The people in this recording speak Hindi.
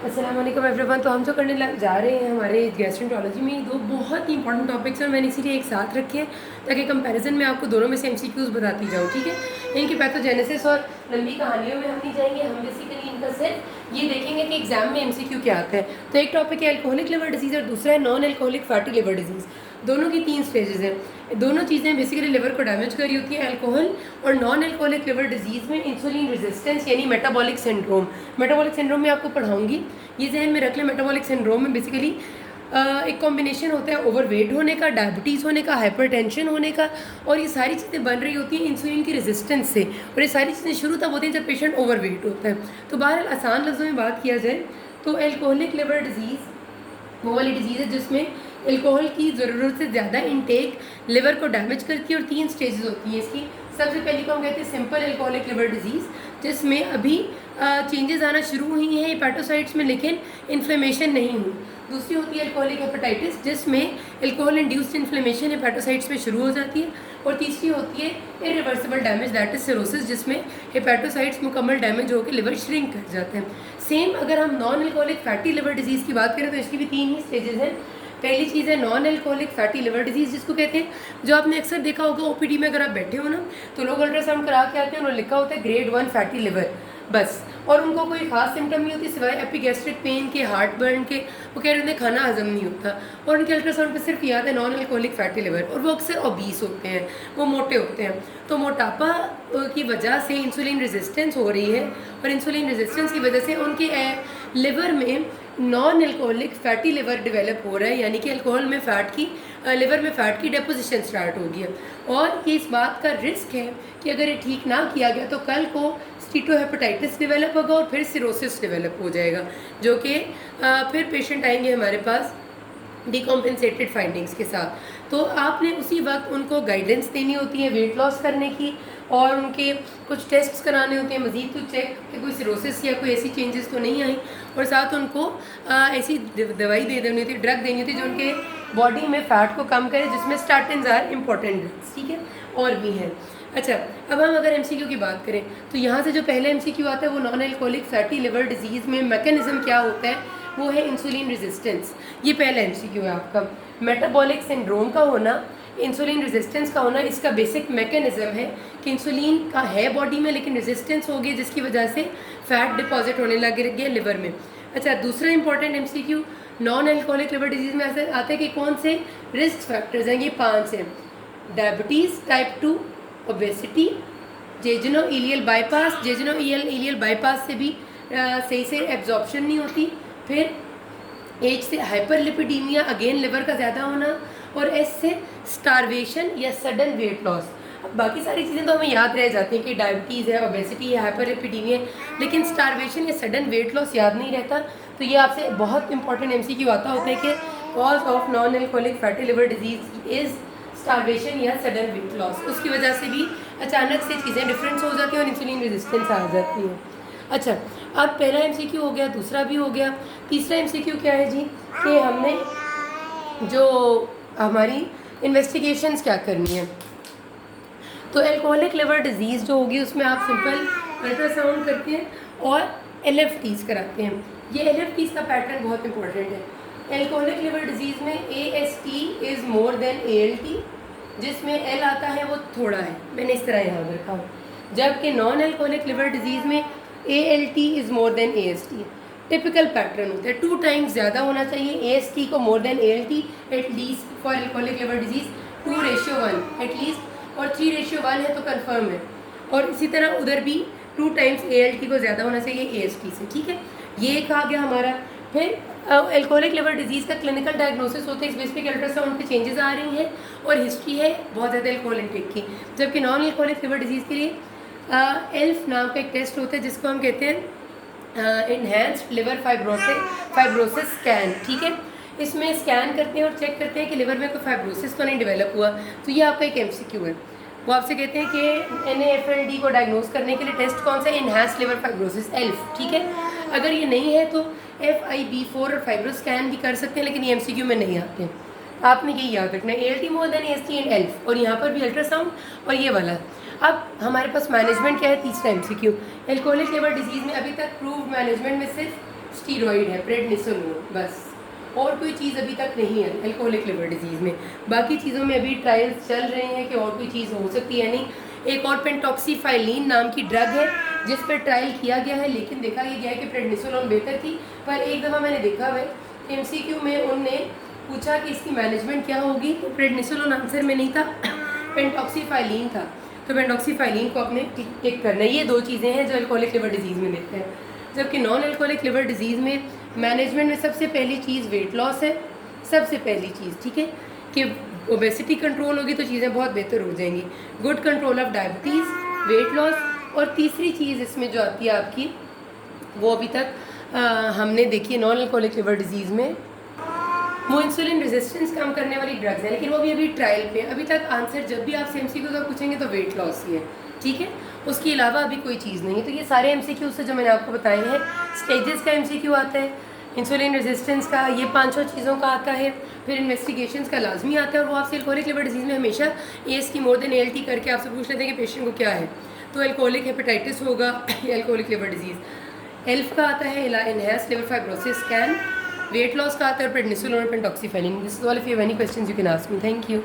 अस्सलाम वालेकुम एवरीवन। तो हम जो करने जा रहे हैं हमारे गैस्ट्रोएंटरोलॉजी में दो बहुत ही इंपॉर्टेंट टॉपिक्स हैं, मैंने इसीलिए एक साथ रखे हैं ताकि कंपैरिजन में आपको दोनों में से एमसीक्यूज बताती जाऊँ। ठीक है, इनकी पैथोजेनेसिस और लंबी कहानियों में हम नहीं जाएंगे, हम बेसिकली इनका सिर्फ ये देखेंगे कि एग्जाम में एमसीक्यू क्या आता है। तो एक टॉपिक है अल्कोहलिक लिवर डिजीज़ और दूसरा है non alcoholic fatty liver disease. दोनों की 3 स्टेजेस हैं। दोनों चीज़ें बेसिकली लिवर को डैमेज कर रही होती है। अल्कोहल और नॉन अल्कोहलिक लिवर डिजीज़ में इंसुलिन रेजिस्टेंस यानी मेटाबॉलिक सिंड्रोम, मेटाबॉलिक सिंड्रोम में आपको पढ़ाऊंगी, ये जहन में रख लें। मेटाबॉलिक सिंड्रोम में बेसिकली एक कॉम्बिनेशन होता है ओवरवेट होने का, डायबिटीज़ होने का, हाइपरटेंशन होने का, और ये सारी चीज़ें बन रही होती हैं इंसुलिन की रेजिस्टेंस से। और ये सारी चीज़ें शुरू तब होती हैं जब पेशेंट ओवरवेट होता है। तो बहरहाल आसान लफ्ज़ों में बात किया जाए तो अल्कोहलिक लिवर डिजीज़ वो वाली डिजीज़ है जिसमें अल्कोहल की ज़रूरत से ज़्यादा इनटेक लिवर को डैमेज करती है और 3 स्टेजेस होती हैं इसकी। सबसे पहले को हम कहते हैं सिंपल अल्कोहलिक लिवर डिजीज़, जिसमें अभी चेंजेस आना शुरू हुई हैं हेपेटोसाइट्स में लेकिन इन्फ्लेमेशन नहीं हुई। दूसरी होती है अल्कोहलिक हेपेटाइटिस, जिसमें अल्कोहल इंड्यूस्ड इन्फ्लेमेशन हेपेटोसाइट्स में शुरू हो जाती है। और तीसरी होती है irreversible damage that is cirrhosis, जिसमें हेपेटोसाइट्स मुकम्मल डैमेज होकर लिवर श्रिंक कर जाते हैं। सेम अगर हम non alcoholic fatty liver disease की बात करें तो इसकी भी 3 ही स्टेजेस हैं। पहली चीज़ है non alcoholic fatty liver disease, जिसको कहते हैं, जो आपने अक्सर देखा होगा ओपीडी में अगर आप बैठे हो ना तो लोग अल्ट्रासाउंड करा के आते हैं, उन्होंने लिखा होता है ग्रेड 1 फैटी लिवर बस, और उनको कोई खास सिम्टम नहीं होती सिवाय एपिगैस्ट्रिक पेन के, हार्ट बर्न के। वो कह रहे थे खाना हजम नहीं होता, और उनके अल्ट्रासाउंड पे सिर्फ याद है नॉन अल्कोहलिक फैटी लिवर, और वो अक्सर ओबीस होते हैं, वो मोटे होते हैं। तो मोटापा की वजह से इंसुलिन रेजिस्टेंस हो रही है, और इंसुलिन रेजिस्टेंस की वजह से उनके लिवर में non alcoholic fatty liver develop हो रहा है, यानी कि अल्कोहल में फ़ैट की लिवर में फ़ैट की डेपोजिशन स्टार्ट हो गई है। और ये इस बात का रिस्क है कि अगर ये ठीक ना किया गया तो कल को स्टीटोहेपेटाइटिस डेवलप होगा और फिर सिरोसिस डेवलप हो जाएगा, जो कि फिर पेशेंट आएंगे हमारे पास डिकॉम्पेंसेटेड फाइंडिंग्स के साथ। तो आपने उसी वक्त उनको गाइडेंस देनी होती है वेट लॉस करने की, और उनके कुछ टेस्ट्स कराने होते हैं मज़ीद टू चेक कि कोई सिरोसिस या कोई ऐसी चेंजेस तो नहीं आई, और साथ उनको ऐसी दवाई दे देनी होती है, ड्रग देनी होती है जो उनके बॉडी में फ़ैट को कम करे, जिसमें स्टार्टिन्स आर इम्पॉर्टेंट ड्रग्स। ठीक है, और भी हैं। अच्छा, अब हम अगर एमसीक्यू की बात करें तो यहाँ से जो पहले एमसीक्यू आता है वो non alcoholic fatty liver disease में मैकेनिज्म क्या होता है, वो है इंसुलिन रेजिस्टेंस। ये पहला एमसीक्यू है आपका। मेटाबॉलिक सिंड्रोम का होना, इंसुलिन रेजिस्टेंस का होना, इसका बेसिक मैकेनिज्म है कि इंसुलिन का है बॉडी में लेकिन रेजिस्टेंस हो गई, जिसकी वजह से फैट डिपॉजिट होने लग गया लिवर में। अच्छा, दूसरा important MCQ non alcoholic liver disease में ऐसे आता है कि कौन से रिस्क फैक्टर्स हैं, ये 5 हैं। Diabetes type 2, obesity, jejunoileal bypass, jejunoileal bypass से भी सही से एब्जॉर्प्शन नहीं होती। फिर एज से हाइपरलिपिडीमिया, अगेन लिवर का ज़्यादा होना, और एस से स्टारवेशन या सडन वेट लॉस। अब बाकी सारी चीज़ें तो हमें याद रह जाती हैं कि डायबिटीज़ है, ओबेसिटी है, हाइपरलिपिडीमिया है, लेकिन स्टारवेशन या सडन वेट लॉस याद नहीं रहता। तो ये आपसे बहुत इंपॉर्टेंट एमसीक्यू आता होता है कि cause of non alcoholic fatty liver disease is starvation या सडन वेट लॉस। उसकी वजह से भी अचानक से चीज़ें डिफरेंस हो जाती हैं और इंसुलिन रेजिस्टेंस आ जाती है। अच्छा, अब पहला एमसीक्यू हो गया, दूसरा भी हो गया। तीसरा एमसीक्यू क्या है जी, कि हमने जो हमारी इन्वेस्टिगेशंस क्या करनी है। तो अल्कोहलिक लिवर डिजीज़ जो होगी उसमें आप सिंपल अल्ट्रासाउंड करते हैं और एलएफटीज़ कराते हैं। ये एलएफटीज़ का पैटर्न बहुत इंपॉर्टेंट है। अल्कोहलिक लिवर डिजीज़ में AST is more than ALT, जिसमें L आता है वो थोड़ा है, मैंने इस तरह याद रखा। जबकि नॉन अल्कोहलिक लिवर डिजीज़ में ALT is more than AST। Typical pattern होता है 2 टाइम्स ज़्यादा होना चाहिए AST को more than ALT at least for alcoholic liver disease 2:1 at least, और 3:1 है तो कन्फर्म है। और इसी तरह उधर भी 2 टाइम्स ALT को ज़्यादा होना चाहिए AST से। ठीक है, ये एक आ गया हमारा। फिर अल्कोहलिक लिवर डिजीज़ का क्लिनिकल डायग्नोसिस होता है, इस बेस पे अल्ट्रासाउंड पे चेंजेस आ रही हैं और हिस्ट्री है बहुत ज़्यादा अल्कोहल इंटेक की। जबकि नॉन अल्कोहलिक लिवर डिजीज़ के लिए ELF नाम का एक टेस्ट होता है जिसको हम कहते हैं इन्हेंस्ड लिवर फाइब्रोसिस स्कैन। ठीक है, इसमें स्कैन करते हैं और चेक करते हैं कि लिवर में कोई फाइब्रोसिस तो नहीं डेवलप हुआ। तो ये आपका एक एमसीक्यू है। वो आपसे कहते हैं कि NAFLD को डायग्नोस करने के लिए टेस्ट कौन सा है, इन्हेंस्ड लिवर फाइब्रोसिस ELF। ठीक है, अगर ये नहीं है तो FIB4 और फाइब्रो स्कैन भी कर सकते हैं, लेकिन ये एमसीक्यू में नहीं आते हैं। आपने ये याद रखना है ALT more than AST and ELF, और यहाँ पर भी अल्ट्रासाउंड और ये वाला। अब हमारे पास मैनेजमेंट क्या है, तीसरा एमसीक्यू। अल्कोहलिक लिवर डिजीज़ में अभी तक प्रूव्ड मैनेजमेंट में सिर्फ स्टीरॉइड है प्रेडनिसोलोन, बस और कोई चीज़ अभी तक नहीं है अल्कोहलिक लिवर डिजीज़ में। बाकी चीज़ों में अभी ट्रायल्स चल रहे हैं कि और कोई चीज़ हो सकती है नहीं। एक और पेंटॉक्सीफाइलिन नाम की ड्रग है जिस पर ट्रायल किया गया है, लेकिन देखा ये गया है कि प्रेडनिसोलोन बेहतर थी। पर एक दफ़ा मैंने देखा है MCQ में उनने पूछा कि इसकी मैनेजमेंट क्या होगी, तो प्रेडनिसोलोन आंसर में नहीं था, पेंटॉक्सीफाइलिन था। तो पेंटॉक्सीफाइलिन को आपने टिक करना है। ये दो चीज़ें हैं जो अल्कोहलिक लिवर डिजीज़ में देखते हैं। जबकि नॉन अल्कोहलिक लिवर डिजीज़ में मैनेजमेंट में सबसे पहली चीज़ वेट लॉस है, सबसे पहली चीज़, ठीक है, कि ओबेसिटी कंट्रोल होगी तो चीज़ें बहुत बेहतर हो जाएंगी। Good control of diabetes, weight loss, और तीसरी चीज़ इसमें जो आती है आपकी, वो अभी तक हमने देखी है नॉन अल्कोहलिक लिवर डिजीज़ में, वो इंसुलिन रेजिस्टेंस कम करने वाली ड्रग्स है, लेकिन वो भी अभी ट्रायल पे। अभी तक आंसर जब भी आप MCQ का पूछेंगे तो वेट लॉस ही है, ठीक है, उसके अलावा अभी कोई चीज़ नहीं है। तो ये सारे MCQ से जो मैंने आपको बताए हैं, स्टेजेस का MCQ आता है, इंसुलिन रेजिस्टेंस का, ये 5-6 चीज़ों का आता है, फिर इन्वेस्टिगेशंस का लाजमी आता है। और वो आपसे अल्कोहलिक लिवर डिजीज़ में हमेशा एस की मोर देन ALT करके आपसे पूछ लेते हैं कि पेशेंट को क्या है, तो अल्कोहलिक हेपेटाइटिस होगा या अल्कोहलिक लिवर डिजीज़। एल्फ का आता है enhanced liver fibrosis scan, weight loss का आता है प्रेडनिसोलोन और pentoxifylline. This is all. If you have any questions you can ask me. Thank you.